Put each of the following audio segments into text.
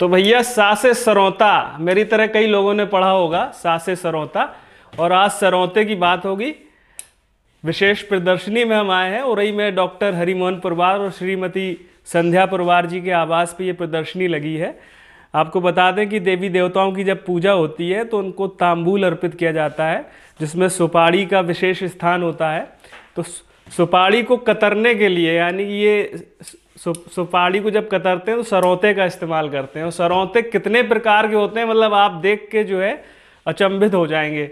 तो भैया सासे सरौता, मेरी तरह कई लोगों ने पढ़ा होगा सासे सरौता, और आज सरौते की बात होगी। विशेष प्रदर्शनी में हम आए हैं। उरई में डॉक्टर हरिमोहन पुरवार और श्रीमती संध्या पुरवार जी के आवास पे ये प्रदर्शनी लगी है। आपको बता दें कि देवी देवताओं की जब पूजा होती है तो उनको तांबूल अर्पित किया जाता है, जिसमें सुपारी का विशेष स्थान होता है। तो सुपारी को कतरने के लिए, यानी ये सुपारी को जब कतरते हैं तो सरौते का इस्तेमाल करते हैं। और सरौते कितने प्रकार के होते हैं, मतलब आप देख के जो है अचंभित हो जाएंगे।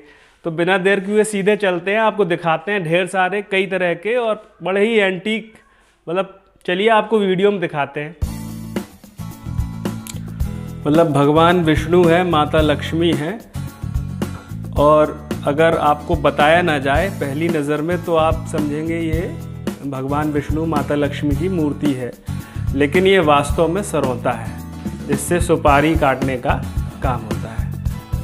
तो बिना देर किए सीधे चलते हैं, आपको दिखाते हैं ढेर सारे कई तरह के और बड़े ही एंटीक, मतलब चलिए आपको वीडियो में दिखाते हैं। मतलब भगवान विष्णु है, माता लक्ष्मी है, और अगर आपको बताया ना जाए पहली नज़र में तो आप समझेंगे ये भगवान विष्णु माता लक्ष्मी की मूर्ति है, लेकिन ये वास्तव में सरौता है, जिससे सुपारी काटने का काम होता है।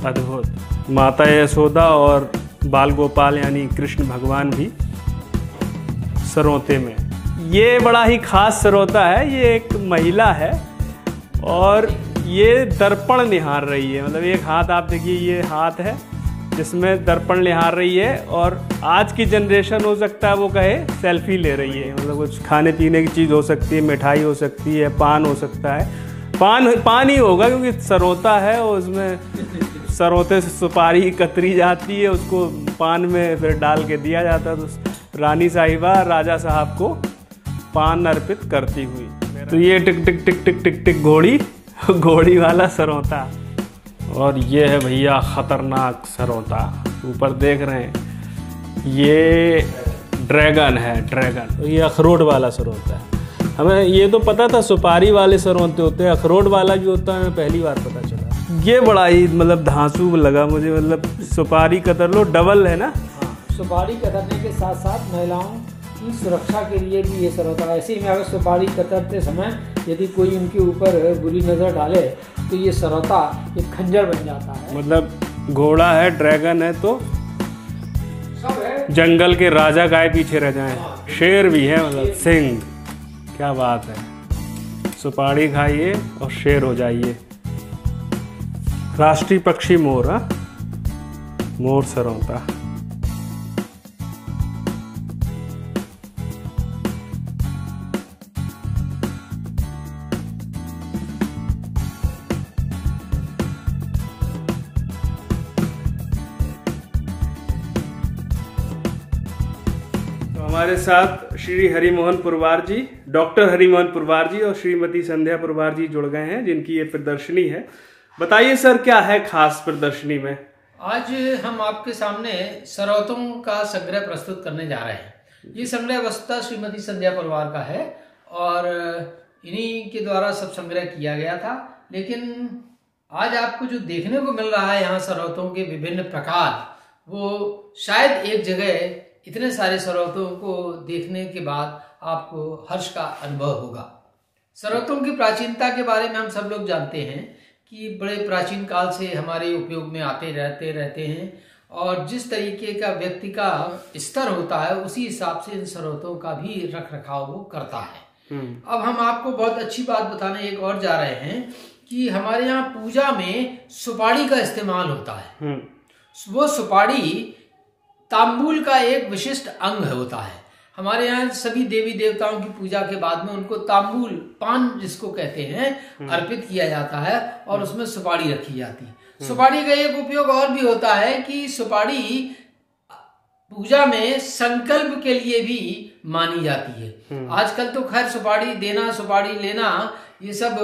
अद्भुत। माता यशोदा और बाल गोपाल यानी कृष्ण भगवान भी सरौते में। ये बड़ा ही खास सरौता है। ये एक महिला है और ये दर्पण निहार रही है। मतलब एक हाथ आप देखिए, ये हाथ है जिसमें दर्पण निहार रही है, और आज की जनरेशन हो सकता है वो कहे सेल्फी ले रही है। मतलब कुछ खाने पीने की चीज़ हो सकती है, मिठाई हो सकती है, पान हो सकता है। पान ही होगा क्योंकि सरौता है और उसमें सरौते से सुपारी कतरी जाती है, उसको पान में फिर डाल के दिया जाता है। तो रानी साहिबा राजा साहब को पान अर्पित करती हुई। तो ये टिक टिक टिक टिक टिक टिक घोड़ी वाला सरौता। और ये है भैया खतरनाक सरौता, ऊपर देख रहे हैं, ये ड्रैगन है, ड्रैगन। ये अखरोट वाला सरौता है। हमें ये तो पता था सुपारी वाले सरौते होते हैं, अखरोट वाला भी होता है, हमें पहली बार पता चला। ये बड़ा ही मतलब धांसू लगा मुझे। मतलब सुपारी कतर लो, डबल है ना। हाँ, सुपारी कतरने के साथ साथ महिलाओं की सुरक्षा के लिए भी ये सरौता है। ऐसे ही में अगर सुपारी कतरते समय यदि कोई उनके ऊपर बुरी नज़र डाले तो ये सरौता एक खंजर बन जाता है। मतलब घोड़ा है, ड्रैगन है, तो सब है। जंगल के राजा गाय पीछे रह जाएं। शेर भी है, मतलब सिंह। क्या बात है। सुपारी खाइए और शेर हो जाइए। राष्ट्रीय पक्षी मोर, हा? मोर सरौता। हमारे साथ श्री हरिमोहन पुरवार जी, डॉक्टर हरिमोहन पुरवार जी और श्रीमती संध्या पुरवार जी जुड़ गए हैं, जिनकी ये प्रदर्शनी है। बताइए सर, क्या है खास प्रदर्शनी में? आज हम आपके सामने सरौतों का संग्रह प्रस्तुत करने जा रहे हैं। ये संग्रह वस्तुतः श्रीमती संध्या पुरवार का है और इन्हीं के द्वारा सब संग्रह किया गया था। लेकिन आज आपको जो देखने को मिल रहा है यहाँ सरौतों के विभिन्न प्रकार, वो शायद एक जगह इतने सारे सरौतों को देखने के बाद आपको हर्ष का अनुभव होगा। सरौतों की प्राचीनता के बारे में हम सब लोग जानते हैं कि बड़े प्राचीन काल से हमारे उपयोग में आते रहते हैं, और जिस तरीके का व्यक्ति का स्तर होता है उसी हिसाब से इन सरौतों का भी रख रखाव वो करता है। अब हम आपको बहुत अच्छी बात बताने एक और जा रहे हैं कि हमारे यहाँ पूजा में सुपारी का इस्तेमाल होता है। वो सुपारी तांबूल का एक विशिष्ट अंग होता है। हमारे यहाँ सभी देवी देवताओं की पूजा के बाद में उनको तांबूल, पान जिसको कहते हैं, अर्पित किया जाता है और उसमें सुपारी रखी जाती है। सुपारी का एक उपयोग और भी होता है कि सुपारी पूजा में संकल्प के लिए भी मानी जाती है। आजकल तो खैर सुपारी देना, सुपारी लेना, ये सब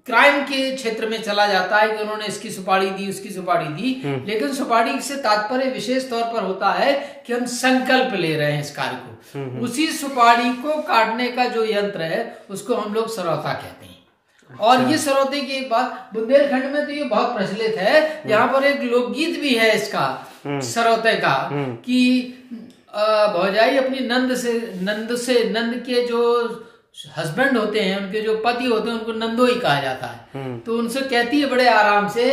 क्राइम के क्षेत्र में चला जाता है कि उन्होंने इसकी सुपारी दी, उसकी सुपारी दी। लेकिन सुपारी से तात्पर्य विशेष तौर पर होता है कि हम संकल्प ले रहे हैं इस कार्य को। उसी सुपारी को काटने का जो यंत्र है उसको हम लोग सरौता कहते हैं। और ये सरौते की एक बात, बुंदेलखंड में तो ये बहुत प्रचलित है। यहाँ पर एक लोकगीत भी है इसका, सरौते का, कि भौजाई अपनी नंद के जो हस्बैंड होते हैं, उनके जो पति होते हैं, उनको नंदोई कहा जाता है। तो उनसे कहती है बड़े आराम से,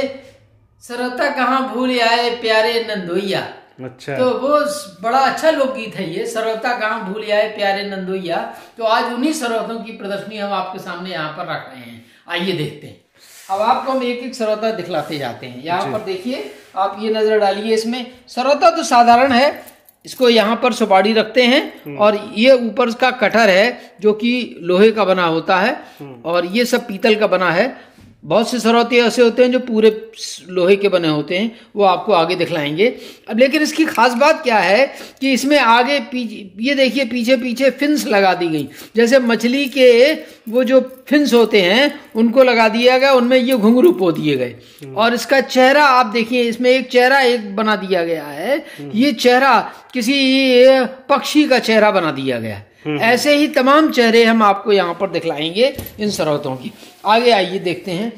सरौता कहाँ भूल आए प्यारे नंदोइया। अच्छा। तो वो बड़ा अच्छा लोकगीत है ये, सरौता कहाँ भूल आए प्यारे नंदोइया। तो आज उन्हीं सरौतों की प्रदर्शनी हम आपके सामने यहाँ पर रख रहे हैं। आइए देखते हैं। अब आपको हम एक एक सरौता दिखलाते जाते हैं। यहाँ पर देखिए, आप ये नजर डालिए, इसमें सरौता तो साधारण है, इसको यहाँ पर सुपारी रखते हैं और ये ऊपर का कटर है जो कि लोहे का बना होता है और ये सब पीतल का बना है। बहुत से सरौते ऐसे होते हैं जो पूरे लोहे के बने होते हैं, वो आपको आगे दिखलाएंगे। अब लेकिन इसकी खास बात क्या है कि इसमें आगे ये देखिए पीछे पीछे फिन्स लगा दी गई, जैसे मछली के वो जो फिन्स होते हैं उनको लगा दिया गया, उनमें ये घुंघरू पो दिए गए। और इसका चेहरा आप देखिए, इसमें एक चेहरा एक बना दिया गया है, ये चेहरा किसी पक्षी का चेहरा बना दिया गया है। ऐसे ही तमाम चेहरे हम आपको यहाँ पर दिखलाएंगे इन सरौतों की। आगे आइए देखते हैं।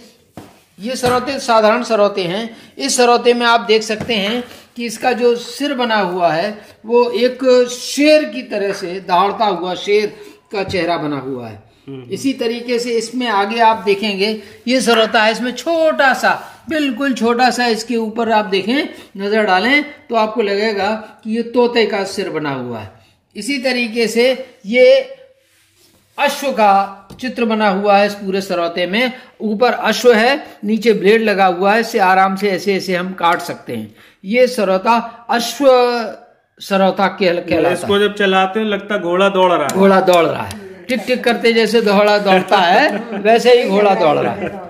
ये सरौते साधारण सरौते हैं। इस सरौते में आप देख सकते हैं कि इसका जो सिर बना हुआ है वो एक शेर की तरह से दहाड़ता हुआ शेर का चेहरा बना हुआ है। इसी तरीके से इसमें आगे आप देखेंगे ये सरौता है, इसमें छोटा सा, बिल्कुल छोटा सा, इसके ऊपर आप देखें, नजर डालें तो आपको लगेगा कि ये तोते का सिर बना हुआ है। इसी तरीके से ये अश्व का चित्र बना हुआ है इस पूरे सरौते में। ऊपर अश्व है, नीचे ब्लेड लगा हुआ है, इससे आराम से ऐसे ऐसे हम काट सकते हैं। ये सरौता अश्व सरौता कहलाता है। इसको जब चलाते हैं लगता घोड़ा दौड़ रहा है, घोड़ा दौड़ रहा है, टिक टिक करते जैसे घोड़ा दौड़ता है वैसे ही घोड़ा दौड़ रहा है।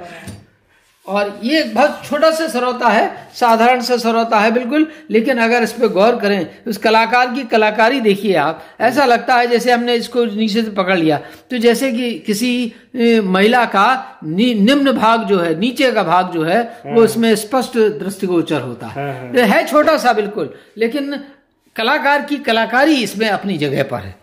और ये बहुत छोटा सा सरौता है, साधारण सा सरौता है बिल्कुल, लेकिन अगर इस पे गौर करें, उस कलाकार की कलाकारी देखिए आप, ऐसा लगता है जैसे हमने इसको नीचे से पकड़ लिया तो जैसे कि किसी महिला का निम्न भाग जो है, नीचे का भाग जो है वो इसमें स्पष्ट दृष्टिगोचर होता है छोटा सा बिल्कुल, लेकिन कलाकार की कलाकारी इसमें अपनी जगह पर है।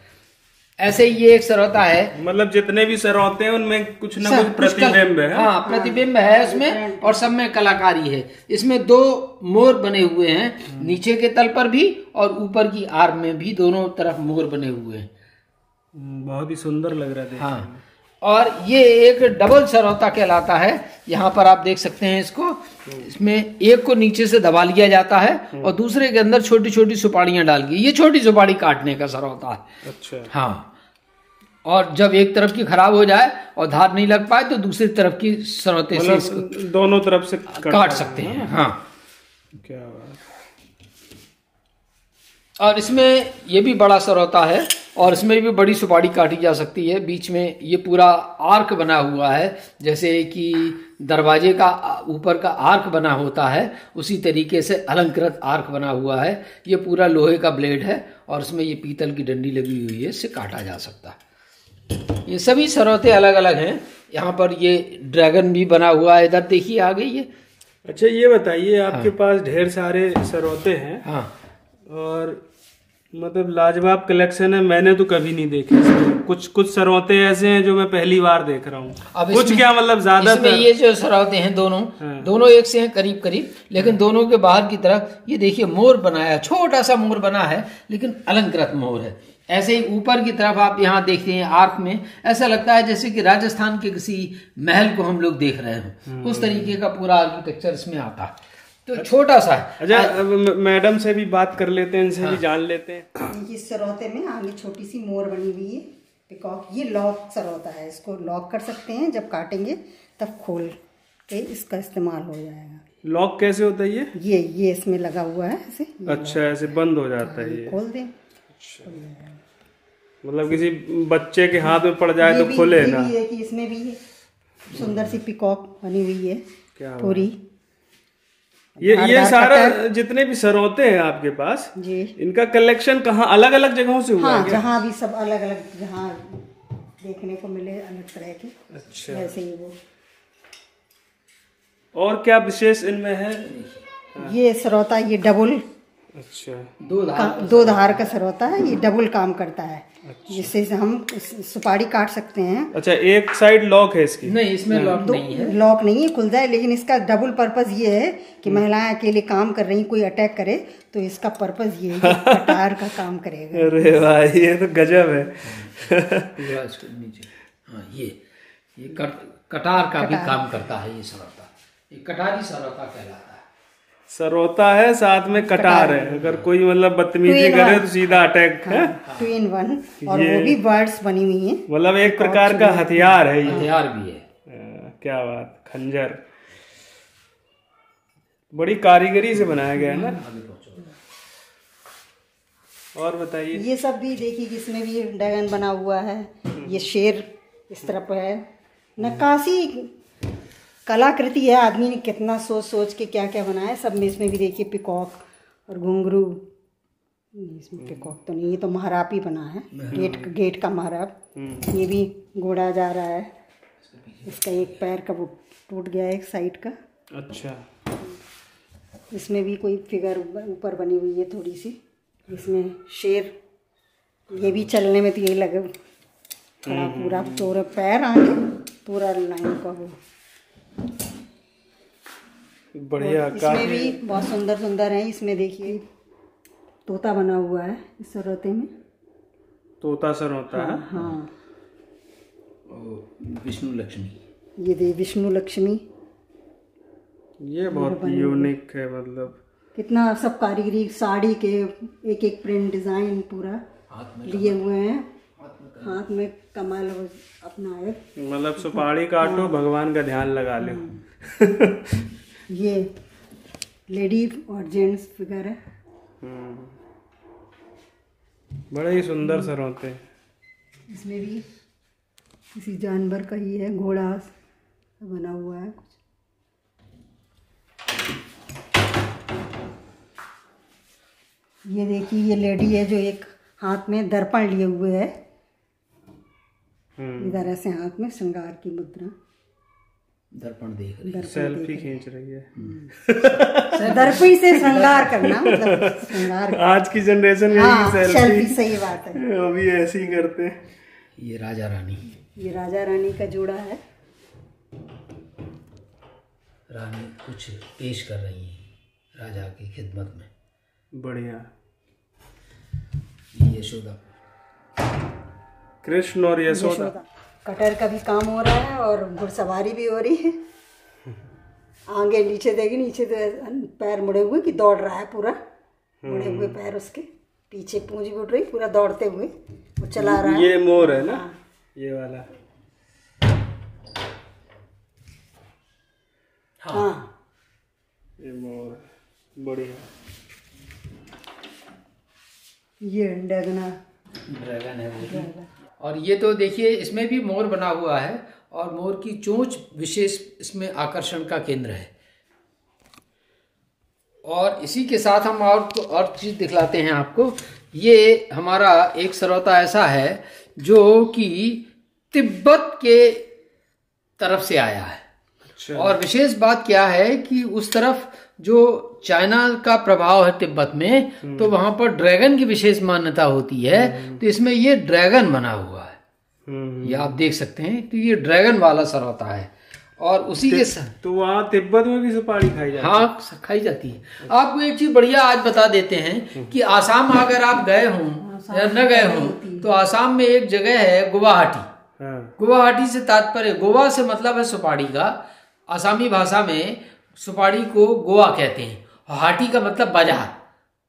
ऐसे ही ये एक सरौता है, मतलब जितने भी सरौते हैं उनमें कुछ ना कुछ प्रतिबिंब है। हाँ, प्रतिबिंब है इसमें और सब में कलाकारी है। इसमें दो मोर बने हुए हैं, नीचे के तल पर भी और ऊपर की आर्म में भी, दोनों तरफ मोर बने हुए हैं। बहुत ही सुंदर लग रहा है। हाँ, और ये एक डबल सरौता कहलाता है। यहाँ पर आप देख सकते हैं इसको, इसमें एक को नीचे से दबा लिया जाता है और दूसरे के अंदर छोटी छोटी सुपारियां डाल दी। ये छोटी सुपारी काटने का सरौता है। अच्छा। हाँ, और जब एक तरफ की खराब हो जाए और धार नहीं लग पाए तो दूसरी तरफ की सरौते से इसको दोनों तरफ से काट सकते हैं। हाँ, क्या बात। और इसमें ये भी बड़ा सरौता है और इसमें भी बड़ी सुपारी काटी जा सकती है। बीच में ये पूरा आर्क बना हुआ है, जैसे कि दरवाजे का ऊपर का आर्क बना होता है, उसी तरीके से अलंकृत आर्क बना हुआ है। ये पूरा लोहे का ब्लेड है और इसमें ये पीतल की डंडी लगी हुई है, इससे काटा जा सकता है। ये सभी सरौते अलग अलग हैं। यहाँ पर ये ड्रैगन भी बना हुआ है, इधर देखिए आगे ये। अच्छा, ये बताइए, आपके पास ढेर सारे सरौते हैं। हाँ, और मतलब लाजवाब कलेक्शन है, मैंने तो कभी नहीं देखे। कुछ सरौते ऐसे हैं जो मैं पहली बार देख रहा हूँ। कुछ क्या मतलब ज्यादा ये जो सरौते हैं दोनों एक से हैं करीब करीब, लेकिन दोनों के बाहर की तरफ ये देखिए मोर बनाया, छोटा सा मोर बना है लेकिन अलंकृत मोर है। ऐसे ही ऊपर की तरफ आप यहाँ देखते हैं आर्क में, ऐसा लगता है जैसे कि राजस्थान के किसी महल को हम लोग देख रहे हैं। उस तरीके का पूरा आर्किटेक्चर इसमें आता है, तो छोटा सा है। अच्छा, मैडम से भी बात कर लेते हैं, इनसे भी जान लेते हैं। इस सरौते में आगे छोटी सी मोर बनी हुई है, पिकॉक। ये लॉक सरौता है, इसको लॉक कर सकते हैं, जब काटेंगे तब खोल के इसका इस्तेमाल हो जाएगा। लॉक कैसे होता है ये इसमें लगा हुआ है ऐसे। अच्छा, ऐसे बंद हो जाता है ये, खोल दें। अच्छा, मतलब किसी बच्चे के हाथ में पड़ जाए तो खोले ना। ये कि इसमें भी सुंदर सी पिकॉक बनी हुई है, क्या पूरी। ये सारा जितने भी सरौते हैं आपके पास जी, इनका कलेक्शन कहाँ, अलग अलग जगहों से हुआ? हाँ, जहाँ भी सब अलग अलग, जहाँ देखने को मिले अलग तरह के। अच्छा, वैसे ही वो। और क्या विशेष इनमें है? ये सरौता, ये डबल, अच्छा, दो धार का सरौता है, ये डबल काम करता है। अच्छा, जिससे हम सुपारी काट सकते हैं। अच्छा, एक साइड लॉक है इसकी? नहीं, इसमें लॉक नहीं है। लॉक नहीं है, खुल जाए, लेकिन इसका डबल पर्पस ये है कि महिलाएं अकेले काम कर रही, कोई अटैक करे तो इसका पर्पस ये है, कटार का काम करेगा। अरे भाई, ये तो गजब है। हाँ, ये कटार का भी काम करता है ये सरौता। ये कटारी सरौता कहलाता है। सरौता है, साथ में कटार है, अगर कोई मतलब बदतमीजी करे तो सीधा अटैक है। 2 in 1, और वो भी बर्ड्स बनी हुई हैं, मतलब एक प्रकार का हथियार है ये। हथियार भी है। क्या बात, खंजर बड़ी कारीगरी से बनाया गया है ना। और बताइए। ये सब भी देखिए, इसमें भी ड्रैगन बना हुआ है। ये शेर इस तरफ है। नक्काशी कलाकृति है, आदमी ने कितना सोच सोच के क्या क्या बनाया। सब में इसमें भी देखिए पिकॉक और घुंघरू। इसमें पिकॉक तो नहीं, ये तो महाराप ही बना है, गेट का महाराप। ये भी घोड़ा जा रहा है, इसका एक पैर का वो टूट गया है, एक साइड का। अच्छा। इसमें भी कोई फिगर ऊपर बनी हुई है थोड़ी सी। इसमें शेर, ये भी चलने में तो यही लगे खड़ा, पूरा पूरा पैर आगे पूरा लाइन का वो बढ़िया। इसमें भी बहुत सुंदर सुंदर है। इसमें देखिए तोता बना हुआ है इस सरौते में। तोता सरौता है। हाँ। विष्णु लक्ष्मी, ये दे विष्णु लक्ष्मी। ये बहुत यूनिक है, मतलब कितना सब कारीगरी, साड़ी के एक एक प्रिंट डिजाइन पूरा लिए हुए हैं, हाथ में कमाल अपना है। मतलब सुपारी काटो, भगवान का ध्यान लगा लो। ये लेडी और जेंट्स फिगर है। बड़े ही सुंदर सरौते हैं। इसमें भी किसी जानवर का ही है, घोड़ा बना हुआ है कुछ। ये देखिए, ये लेडी है जो एक हाथ में दर्पण लिए हुए है, इधर ऐसे हाथ में श्रृंगार की मुद्रा, दर्पण देख रही है, सेल्फी खींच रही है। दर्पण से श्रृंगार करना, मतलब श्रृंगार। आज की जनरेशन में हाँ, सेल्फी, सेल्फी सही बात है, वो भी ऐसे ही करते हैं। ये राजा रानी, ये राजा रानी का जोड़ा है। रानी कुछ पेश कर रही है राजा की खिदमत में। बढ़िया। ये यशोदा, कृष्ण और यशोदा। कटर का भी काम हो रहा है और घुड़सवारी भी हो रही है। आगे नीचे देखिए, नीचे तो पैर मुड़े हुए कि दौड़ रहा है पूरा, मुड़े हुए पैर उसके, पीछे पूंछ भी उठ रही, पूरा दौड़ते हुए वो चला रहा है। ये मोर है ना। हाँ। ये वाला। हाँ, ये मोर बढ़िया। ये ड्रैगन है वो। और ये तो देखिए, इसमें भी मोर बना हुआ है और मोर की चोंच विशेष इसमें आकर्षण का केंद्र है। और इसी के साथ हम और चीज दिखलाते हैं आपको। ये हमारा एक सरौता ऐसा है जो कि तिब्बत के तरफ से आया है। अच्छा। और विशेष बात क्या है कि उस तरफ जो चाइना का प्रभाव है तिब्बत में, तो वहां पर ड्रैगन की विशेष मान्यता होती है। तो इसमें ये ड्रैगन बना हुआ है, ये आप देख सकते हैं। तो ये ड्रैगन वाला सरौता है। और उसी के साथ तो वहाँ तिब्बत में भी सुपारी खाई जाती है। हाँ, खाई जाती है। आपको एक चीज बढ़िया आज बता देते हैं कि आसाम अगर आप गए हों या न गए हों, तो आसाम में एक जगह है गुवाहाटी। गुवाहाटी से तात्पर्य, गोवा से मतलब है सुपारी का। आसामी भाषा में सुपारी को गोवा कहते हैं, और हाटी का मतलब बाजार।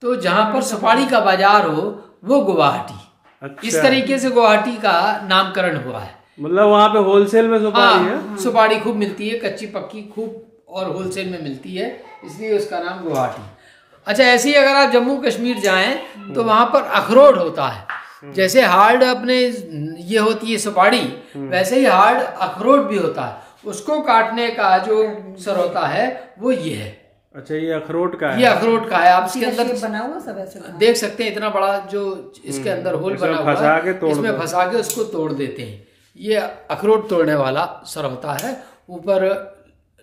तो जहां पर सुपारी का बाजार हो वो गुवाहाटी। अच्छा। इस तरीके से गुवाहाटी का नामकरण हुआ है। मतलब वहां पे होलसेल में सुपारी है। सुपारी खूब मिलती है, कच्ची पक्की खूब, और होलसेल में मिलती है, इसलिए उसका नाम गुवाहाटी। अच्छा, ऐसे ही अगर आप जम्मू कश्मीर जाएं तो वहां पर अखरोट होता है। जैसे हार्ड अपने ये होती है सुपारी, वैसे ही हार्ड अखरोट भी होता है। उसको काटने का जो सरौता है वो ये है। अच्छा, ये अखरोट का है। ये अखरोट का है। आप इसके अंदर बना हुआ सब ऐसे देख सकते हैं, इतना बड़ा जो इसके अंदर होल बना हुआ है, इसमें फंसा के उसको तोड़ देते हैं। ये अखरोट तोड़ने वाला सरौता है। ऊपर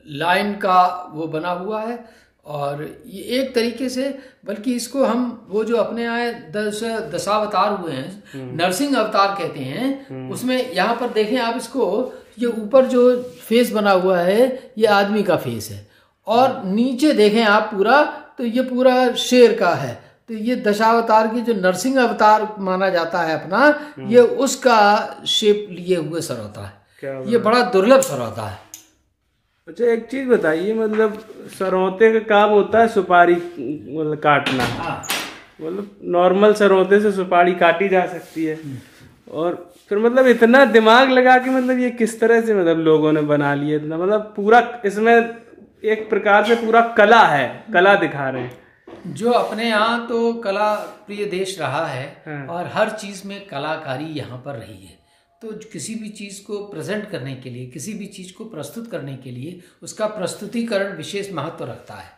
लाइन का वो बना हुआ है। और ये एक तरीके से, बल्कि इसको हम वो जो अपने यहाँ दशावतार हुए हैं, नरसिंह अवतार कहते हैं, उसमें यहाँ पर देखें आप इसको, ये ऊपर जो फेस बना हुआ है ये आदमी का फेस है, और नीचे देखें आप पूरा, तो ये पूरा शेर का है। तो ये दशावतार की जो नरसिंह अवतार माना जाता है अपना, ये उसका शेप लिए हुए सरौता है। ये बड़ा दुर्लभ सरौता है। अच्छा, एक चीज बताइए, मतलब सरौते का काम होता है सुपारी मतलब काटना। मतलब नॉर्मल सरौते से सुपारी काटी जा सकती है, और फिर मतलब इतना दिमाग लगा के मतलब ये किस तरह से मतलब लोगों ने बना लिया इतना, मतलब पूरा इसमें एक प्रकार से पूरा कला है, कला दिखा रहे हैं। जो अपने यहाँ तो कला प्रिय देश रहा है हाँ। और हर चीज़ में कलाकारी यहाँ पर रही है। तो किसी भी चीज़ को प्रेजेंट करने के लिए, किसी भी चीज़ को प्रस्तुत करने के लिए उसका प्रस्तुतिकरण विशेष महत्व रखता है।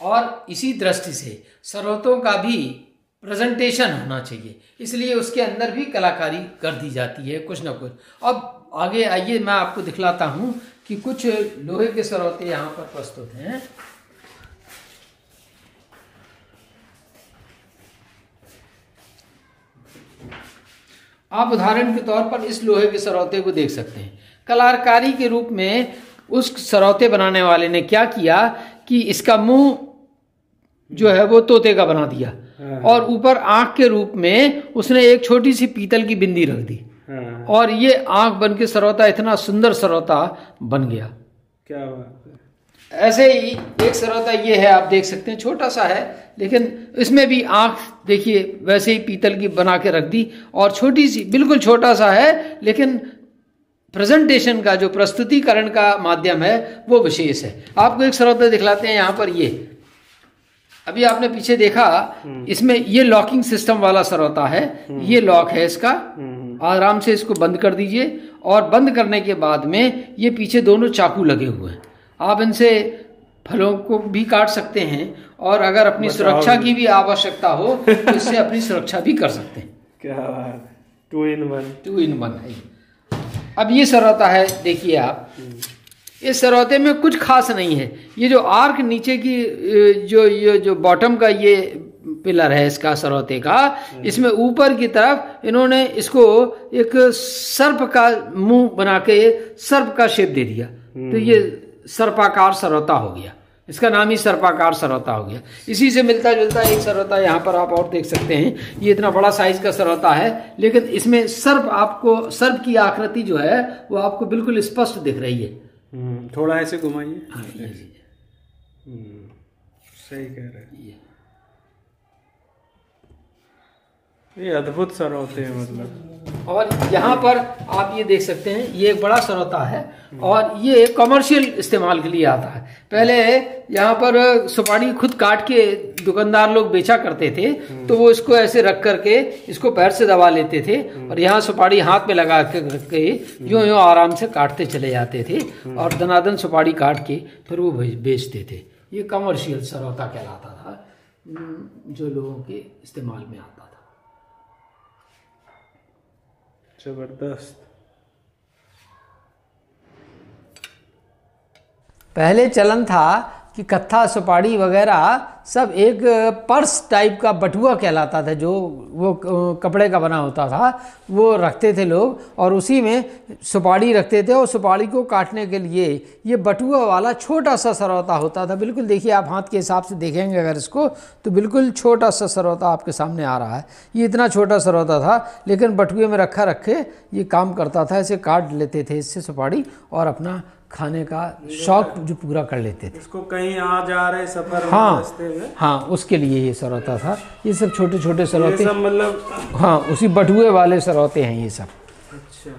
और इसी दृष्टि से सर्वोत्तों का भी प्रेजेंटेशन होना चाहिए, इसलिए उसके अंदर भी कलाकारी कर दी जाती है कुछ ना कुछ। अब आगे आइए, मैं आपको दिखलाता हूँ कि कुछ लोहे के सरौते यहाँ पर प्रस्तुत हैं। आप उदाहरण के तौर पर इस लोहे के सरौते को देख सकते हैं। कलाकारी के रूप में उस सरौते बनाने वाले ने क्या किया कि इसका मुंह जो है वो तोते का बना दिया और ऊपर आंख के रूप में उसने एक छोटी सी पीतल की बिंदी रख दी और ये आंख बन के सरौता इतना सुंदर सरौता बन गया। क्या बात है। ऐसे ही एक सरौता ये है, आप देख सकते हैं, छोटा सा है लेकिन इसमें भी आंख देखिए वैसे ही पीतल की बना के रख दी और छोटी सी, बिल्कुल छोटा सा है लेकिन प्रेजेंटेशन का जो प्रस्तुतिकरण का माध्यम है वो विशेष है। आपको एक सरौता दिखलाते हैं यहाँ पर। ये अभी आपने पीछे देखा, इसमें ये लॉकिंग सिस्टम वाला सरौता है। ये लॉक है इसका, आराम से इसको बंद कर दीजिए और बंद करने के बाद में ये पीछे दोनों चाकू लगे हुए हैं। आप इनसे फलों को भी काट सकते हैं और अगर अपनी सुरक्षा की भी आवश्यकता हो तो इससे अपनी सुरक्षा भी कर सकते हैं। क्या बात है, 2 in 1। 2 in 1 है। अब ये सरौता है, देखिए आप, इस सरौते में कुछ खास नहीं है। ये जो आर्क नीचे की जो बॉटम का ये पिलर है इसका सरौते का, इसमें ऊपर की तरफ इन्होंने इसको एक सर्प का मुंह बना के सर्प का शेप दे दिया, तो ये सर्पाकार सरौता हो गया। इसका नाम ही सर्पाकार सरौता हो गया। इसी से मिलता जुलता एक सरौता यहाँ पर आप और देख सकते हैं। ये इतना बड़ा साइज का सरौता है लेकिन इसमें सर्प, आपको सर्प की आकृति जो है वो आपको बिल्कुल स्पष्ट दिख रही है। थोड़ा ऐसे घुमाइए। हाँ, सही कह रहे हैं। ये अद्भुत सरौते हैं मतलब। और यहाँ पर आप ये देख सकते हैं, ये एक बड़ा सरौता है और ये कमर्शियल इस्तेमाल के लिए आता है। पहले यहाँ पर सुपारी खुद काट के दुकानदार लोग बेचा करते थे, तो वो इसको ऐसे रख करके इसको पैर से दबा लेते थे और यहाँ सुपारी हाथ में लगा के यूं यूं आराम से काटते चले जाते थे और दनादन सुपारी काट के फिर वो बेचते थे। ये कमर्शियल सरौता कहलाता था, जो लोगों के इस्तेमाल में आता था। जबरदस्त। पहले चलन था कि कत्था सुपारी वगैरह सब एक पर्स टाइप का बटुआ कहलाता था, जो वो कपड़े का बना होता था, वो रखते थे लोग और उसी में सुपारी रखते थे और सुपारी को काटने के लिए ये बटुआ वाला छोटा सा सरौता होता था। बिल्कुल देखिए, आप हाथ के हिसाब से देखेंगे अगर इसको, तो बिल्कुल छोटा सा सरौता आपके सामने आ रहा है। ये इतना छोटा सरौता था लेकिन बटुए में रखे ये काम करता था। ऐसे काट लेते थे इससे सुपारी और अपना खाने का शौक जो पूरा कर लेते थे। इसको कहीं आ जा रहे सफर में, हाँ रास्ते में, हाँ, उसके लिए ये सरौता था। ये सब छोटे छोटे सरौते, सब मतलब, हाँ, उसी बटुए वाले सरौते हैं ये सब। अच्छा।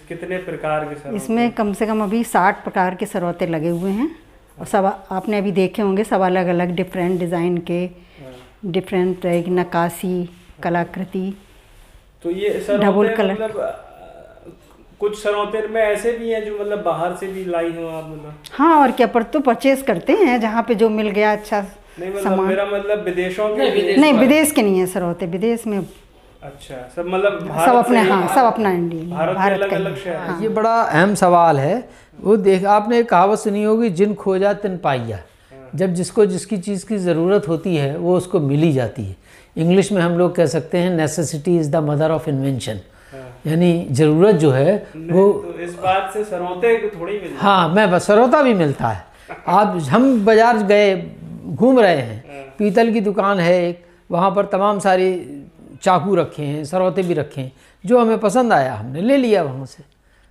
कितने प्रकार के सरौते? इसमें कम से कम अभी 60 प्रकार के सरौते लगे हुए हैं और सब आपने अभी देखे होंगे, सब अलग अलग डिफरेंट डिज़ाइन के, डिफरेंट तरह की नक्काशी, कलाकृति। तो ये डबल कलर, मतलब कुछ सरौते में ऐसे भी हैं जो मतलब बाहर से भी लाई हो आप मतलब? हाँ, और क्या, पर तो परचेज करते हैं जहाँ पे जो मिल गया अच्छा सामान। मेरा मतलब विदेशों के नहीं, विदेश के नहीं है सरौते, विदेश में। अच्छा, सब मतलब सब अपने, हाँ, सब अपना इंडिया, भारत का अलग शहर। हाँ। ये बड़ा अहम सवाल है। वो देख, आपने एक कहावत सुनी होगी, जिन खोजा तिन पाइया। जब जिसको जिसकी चीज़ की ज़रूरत होती है वो उसको मिल ही जाती है। इंग्लिश में हम लोग कह सकते हैं necessity is the mother of invention, यानी ज़रूरत जो है वो, तो इस बात से सरौते थोड़ी मिलता है। हाँ, मैं बस, सरौता भी मिलता है। आप, हम बाजार गए, घूम रहे हैं, पीतल की दुकान है एक, वहाँ पर तमाम सारी चाकू रखे हैं, सरौते भी रखे हैं, जो हमें पसंद आया हमने ले लिया वहाँ से।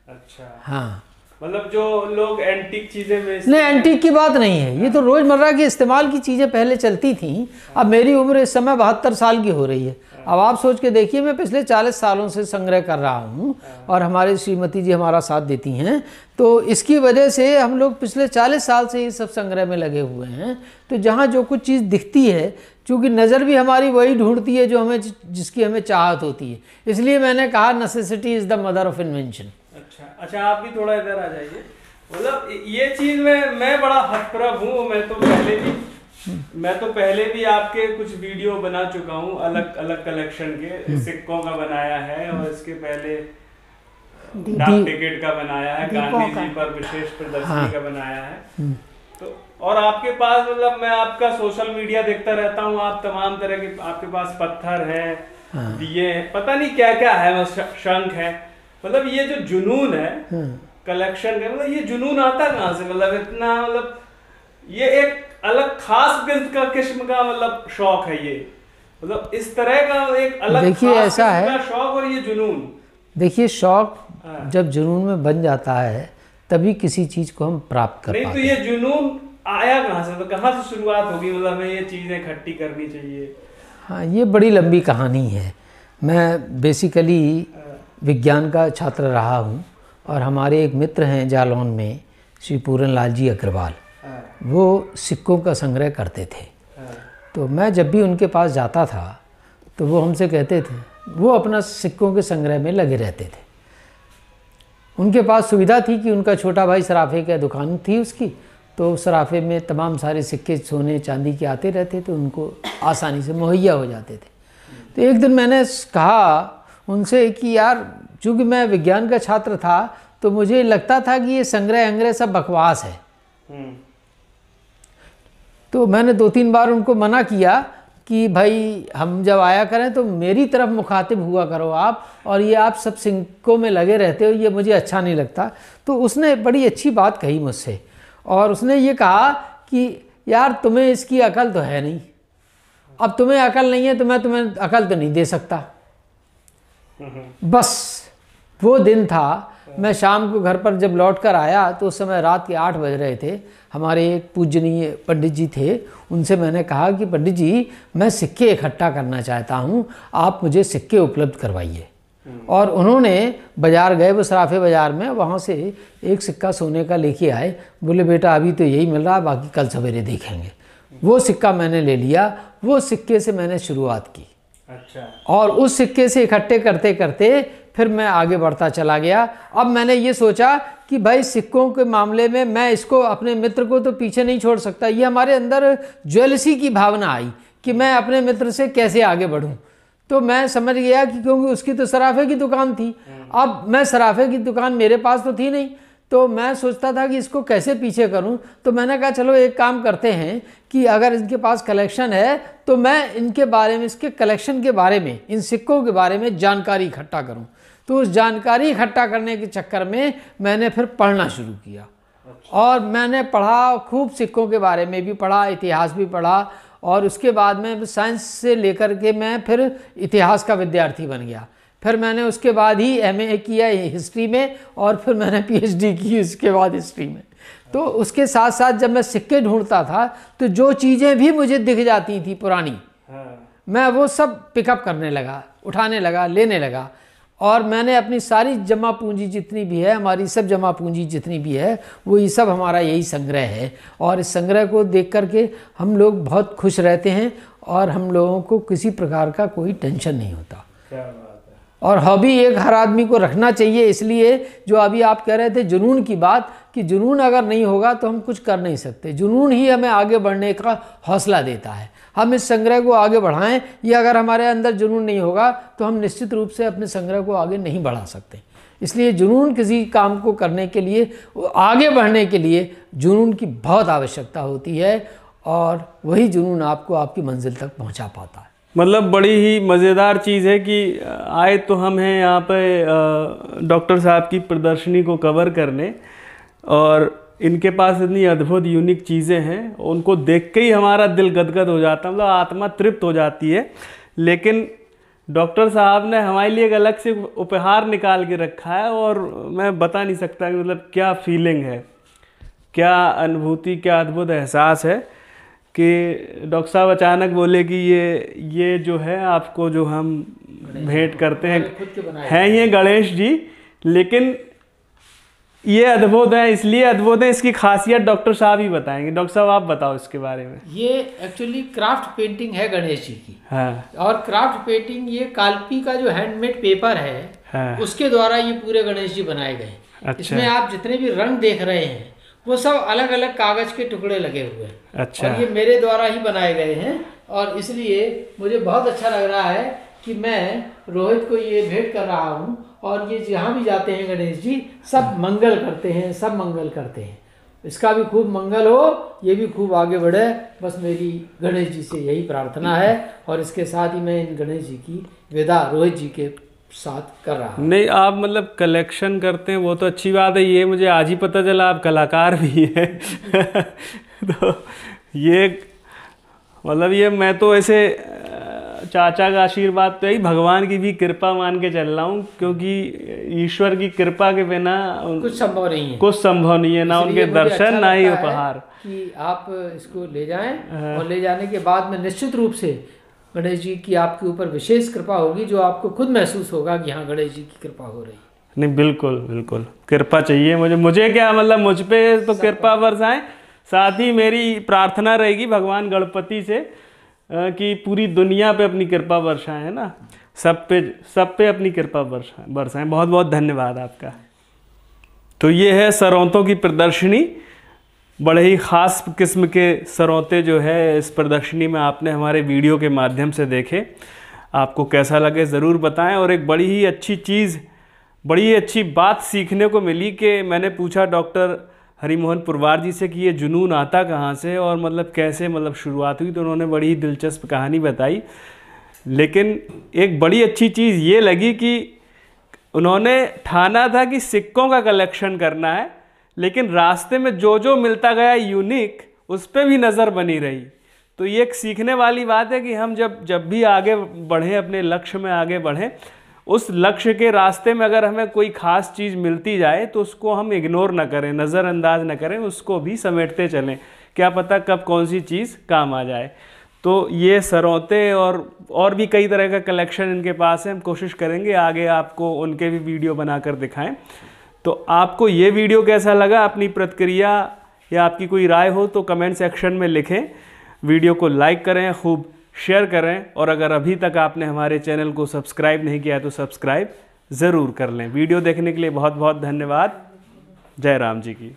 अच्छा। हाँ, मतलब जो लोग एंटीक चीजें बेचते नहीं, एंटीक की बात नहीं है, ये तो रोजमर्रा की इस्तेमाल की चीजें पहले चलती थी। अब मेरी उम्र इस समय 72 साल की हो रही है। अब आप सोच के देखिए, मैं पिछले 40 सालों से संग्रह कर रहा हूँ और हमारी श्रीमती जी हमारा साथ देती हैं, तो इसकी वजह से हम लोग पिछले 40 साल से ये सब संग्रह में लगे हुए हैं। तो जहाँ जो कुछ चीज़ दिखती है, चूँकि नज़र भी हमारी वही ढूंढती है जो हमें, जिसकी हमें चाहत होती है, इसलिए मैंने कहा necessity is the mother of invention. अच्छा, आप भी थोड़ा इधर आ जाइए। मतलब ये चीज़ में मैं बड़ा हतप्रभ हूँ। मैं तो पहले भी आपके कुछ वीडियो बना चुका हूँ, अलग अलग कलेक्शन के सिक्कों का बनाया है, और इसके पहले डाक टिकट का बनाया है, गांधी जी पर विशेष प्रदर्शनी का बनाया है। तो और आपके पास, मतलब मैं आपका सोशल मीडिया देखता रहता हूँ, आप तमाम तरह के, आपके पास पत्थर है, दिए हैं, पता नहीं क्या क्या है, शंख है। मतलब ये जो जुनून है कलेक्शन का, मतलब ये जुनून आता कहाँ से? मतलब इतना, मतलब ये एक अलग खास किस्म का मतलब शौक है ये, मतलब इस तरह का एक अलग, देखिए ऐसा है शौक और ये जुनून। देखिए शौक जब जुनून में बन जाता है तभी किसी चीज को हम प्राप्त कर पाते हैं। तो ये जुनून आया कहाँ से? तो कहाँ से शुरुआत होगी? मतलब हमें ये चीजें इकट्ठी करनी चाहिए। हाँ, ये बड़ी लंबी कहानी है। मैं बेसिकली विज्ञान का छात्र रहा हूँ और हमारे एक मित्र हैं जालौन में, श्री पूरन लाल जी अग्रवाल, वो सिक्कों का संग्रह करते थे। तो मैं जब भी उनके पास जाता था तो वो हमसे कहते थे, वो अपना सिक्कों के संग्रह में लगे रहते थे। उनके पास सुविधा थी कि उनका छोटा भाई सराफे की दुकान थी उसकी, तो सराफे में तमाम सारे सिक्के सोने चांदी के आते रहते थे, उनको आसानी से मुहैया हो जाते थे। तो एक दिन मैंने कहा उनसे कि यार, चूँकि मैं विज्ञान का छात्र था तो मुझे लगता था कि ये संग्रह सब बकवास है। तो मैंने 2-3 बार उनको मना किया कि भाई हम जब आया करें तो मेरी तरफ मुखातिब हुआ करो आप, और ये आप सब सिक्कों में लगे रहते हो, ये मुझे अच्छा नहीं लगता। तो उसने बड़ी अच्छी बात कही मुझसे, और उसने ये कहा कि यार तुम्हें इसकी अकल तो है नहीं, अब तुम्हें अकल नहीं है तो मैं तुम्हें अकल तो नहीं दे सकता। बस वो दिन था। मैं शाम को घर पर जब लौट कर आया तो उस समय रात के 8 बज रहे थे। हमारे एक पूजनीय पंडित जी थे, उनसे मैंने कहा कि पंडित जी, मैं सिक्के इकट्ठा करना चाहता हूँ, आप मुझे सिक्के उपलब्ध करवाइए। और उन्होंने बाज़ार गए, वो सराफे बाज़ार में, वहाँ से एक सिक्का सोने का लेके आए। बोले बेटा अभी तो यही मिल रहा है, बाकी कल सवेरे देखेंगे। वो सिक्का मैंने ले लिया, वो सिक्के से मैंने शुरुआत की। अच्छा। और उस सिक्के से इकट्ठे करते करते फिर मैं आगे बढ़ता चला गया। अब मैंने ये सोचा कि भाई सिक्कों के मामले में मैं इसको, अपने मित्र को तो पीछे नहीं छोड़ सकता। ये हमारे अंदर ज्वेलसी की भावना आई कि मैं अपने मित्र से कैसे आगे बढ़ूं। तो मैं समझ गया कि क्योंकि उसकी तो सराफे की दुकान थी, अब मैं सराफे की दुकान मेरे पास तो थी नहीं, तो मैं सोचता था कि इसको कैसे पीछे करूं। तो मैंने कहा चलो एक काम करते हैं कि अगर इनके पास कलेक्शन है तो मैं इनके बारे में, इसके कलेक्शन के बारे में, इन सिक्कों के बारे में जानकारी इकट्ठा करूं। तो उस जानकारी इकट्ठा करने के चक्कर में मैंने फिर पढ़ना शुरू किया। और मैंने पढ़ा, खूब सिक्कों के बारे में भी पढ़ा, इतिहास भी पढ़ा, और उसके बाद में साइंस से लेकर के मैं फिर इतिहास का विद्यार्थी बन गया। फिर मैंने उसके बाद ही MA किया हिस्ट्री में, और फिर मैंने PhD की उसके बाद हिस्ट्री में। तो उसके साथ साथ जब मैं सिक्के ढूंढता था तो जो चीज़ें भी मुझे दिख जाती थी पुरानी, मैं वो सब पिकअप करने लगा, उठाने लगा, लेने लगा। और मैंने अपनी सारी जमा पूंजी जितनी भी है, हमारी सब जमा पूंजी जितनी भी है, वो ये सब हमारा यही संग्रह है। और इस संग्रह को देख करके हम लोग बहुत खुश रहते हैं, और हम लोगों को किसी प्रकार का कोई टेंशन नहीं होता। और हॉबी एक हर आदमी को रखना चाहिए। इसलिए जो अभी आप कह रहे थे जुनून की बात, कि जुनून अगर नहीं होगा तो हम कुछ कर नहीं सकते। जुनून ही हमें आगे बढ़ने का हौसला देता है। हम इस संग्रह को आगे बढ़ाएं, ये अगर हमारे अंदर जुनून नहीं होगा तो हम निश्चित रूप से अपने संग्रह को आगे नहीं बढ़ा सकते। इसलिए जुनून, किसी काम को करने के लिए, आगे बढ़ने के लिए जुनून की बहुत आवश्यकता होती है, और वही जुनून आपको आपकी मंजिल तक पहुंचा पाता है। मतलब बड़ी ही मज़ेदार चीज़ है कि आए तो हम हैं यहाँ पे डॉक्टर साहब की प्रदर्शनी को कवर करने, और इनके पास इतनी अद्भुत यूनिक चीज़ें हैं, उनको देख के ही हमारा दिल गदगद हो जाता है, मतलब आत्मा तृप्त हो जाती है। लेकिन डॉक्टर साहब ने हमारे लिए एक अलग से उपहार निकाल के रखा है और मैं बता नहीं सकता कि मतलब क्या फीलिंग है, क्या अनुभूति, क्या अद्भुत एहसास है कि डॉक्टर साहब अचानक बोले कि ये जो है आपको जो हम भेंट करते हैं ये गणेश जी, लेकिन ये अद्भुत है। इसलिए अद्भुत है, इसकी खासियत डॉक्टर साहब ही बताएंगे। डॉक्टर साहब आप बताओ इसके बारे में। ये एक्चुअली क्राफ्ट पेंटिंग है गणेश जी की। हाँ। और क्राफ्ट पेंटिंग ये कालपी का जो हैंडमेड पेपर है, हाँ। उसके द्वारा ये पूरे गणेश जी बनाए गए। अच्छा। इसमें आप जितने भी रंग देख रहे हैं वो सब अलग अलग कागज के टुकड़े लगे हुए हैं। अच्छा। और ये मेरे द्वारा ही बनाए गए हैं और इसलिए मुझे बहुत अच्छा लग रहा है कि मैं रोहित को ये भेंट कर रहा हूँ। और ये जहाँ भी जाते हैं गणेश जी सब मंगल करते हैं, सब मंगल करते हैं। इसका भी खूब मंगल हो, ये भी खूब आगे बढ़े, बस मेरी गणेश जी से यही प्रार्थना है। और इसके साथ ही मैं इन गणेश जी की विदा रोहित जी के साथ कर रहा हूँ। नहीं, आप मतलब कलेक्शन करते हैं वो तो अच्छी बात है, ये मुझे आज ही पता चला आप कलाकार भी हैं। तो ये मतलब ये मैं तो ऐसे चाचा का आशीर्वाद तो ही भगवान की भी कृपा मान के चल रहा हूँ, क्योंकि ईश्वर की कृपा के बिना कुछ संभव नहीं है, कुछ संभव नहीं है, ना उनके दर्शन ना ही उपहार। कि आप इसको ले जाएं और ले जाने के बाद में निश्चित रूप से गणेश जी की आपके ऊपर विशेष कृपा होगी, जो आपको खुद महसूस होगा कि हाँ गणेश जी की कृपा हो रही है। नहीं, बिल्कुल बिल्कुल कृपा चाहिए मुझे क्या मतलब मुझ पे तो कृपा बरसाएं। साथ ही मेरी प्रार्थना रहेगी भगवान गणपति से कि पूरी दुनिया पे अपनी कृपा बरसाएं, है ना, सब पे अपनी कृपा बरसाएं। बहुत बहुत धन्यवाद आपका। तो ये है सरौतों की प्रदर्शनी, बड़े ही ख़ास किस्म के सरौते जो है इस प्रदर्शनी में आपने हमारे वीडियो के माध्यम से देखे। आपको कैसा लगे ज़रूर बताएं। और एक बड़ी ही अच्छी चीज़, बड़ी ही अच्छी बात सीखने को मिली कि मैंने पूछा डॉक्टर हरिमोहन पुरवार जी से कि ये जुनून आता कहाँ से और मतलब कैसे मतलब शुरुआत हुई, तो उन्होंने बड़ी ही दिलचस्प कहानी बताई। लेकिन एक बड़ी अच्छी चीज़ ये लगी कि उन्होंने ठाना था कि सिक्कों का कलेक्शन करना है, लेकिन रास्ते में जो जो मिलता गया यूनिक उस पर भी नज़र बनी रही। तो ये एक सीखने वाली बात है कि हम जब भी आगे बढ़ें, अपने लक्ष्य में आगे बढ़ें, उस लक्ष्य के रास्ते में अगर हमें कोई ख़ास चीज़ मिलती जाए तो उसको हम इग्नोर ना करें, नज़रअंदाज ना करें, उसको भी समेटते चलें। क्या पता कब कौन सी चीज़ काम आ जाए। तो ये सरौते और भी कई तरह का कलेक्शन इनके पास है। हम कोशिश करेंगे आगे आपको उनके भी वीडियो बनाकर दिखाएं। तो आपको ये वीडियो कैसा लगा, अपनी प्रतिक्रिया या आपकी कोई राय हो तो कमेंट सेक्शन में लिखें। वीडियो को लाइक करें, खूब शेयर करें, और अगर अभी तक आपने हमारे चैनल को सब्सक्राइब नहीं किया है तो सब्सक्राइब ज़रूर कर लें। वीडियो देखने के लिए बहुत बहुत धन्यवाद। जय राम जी की।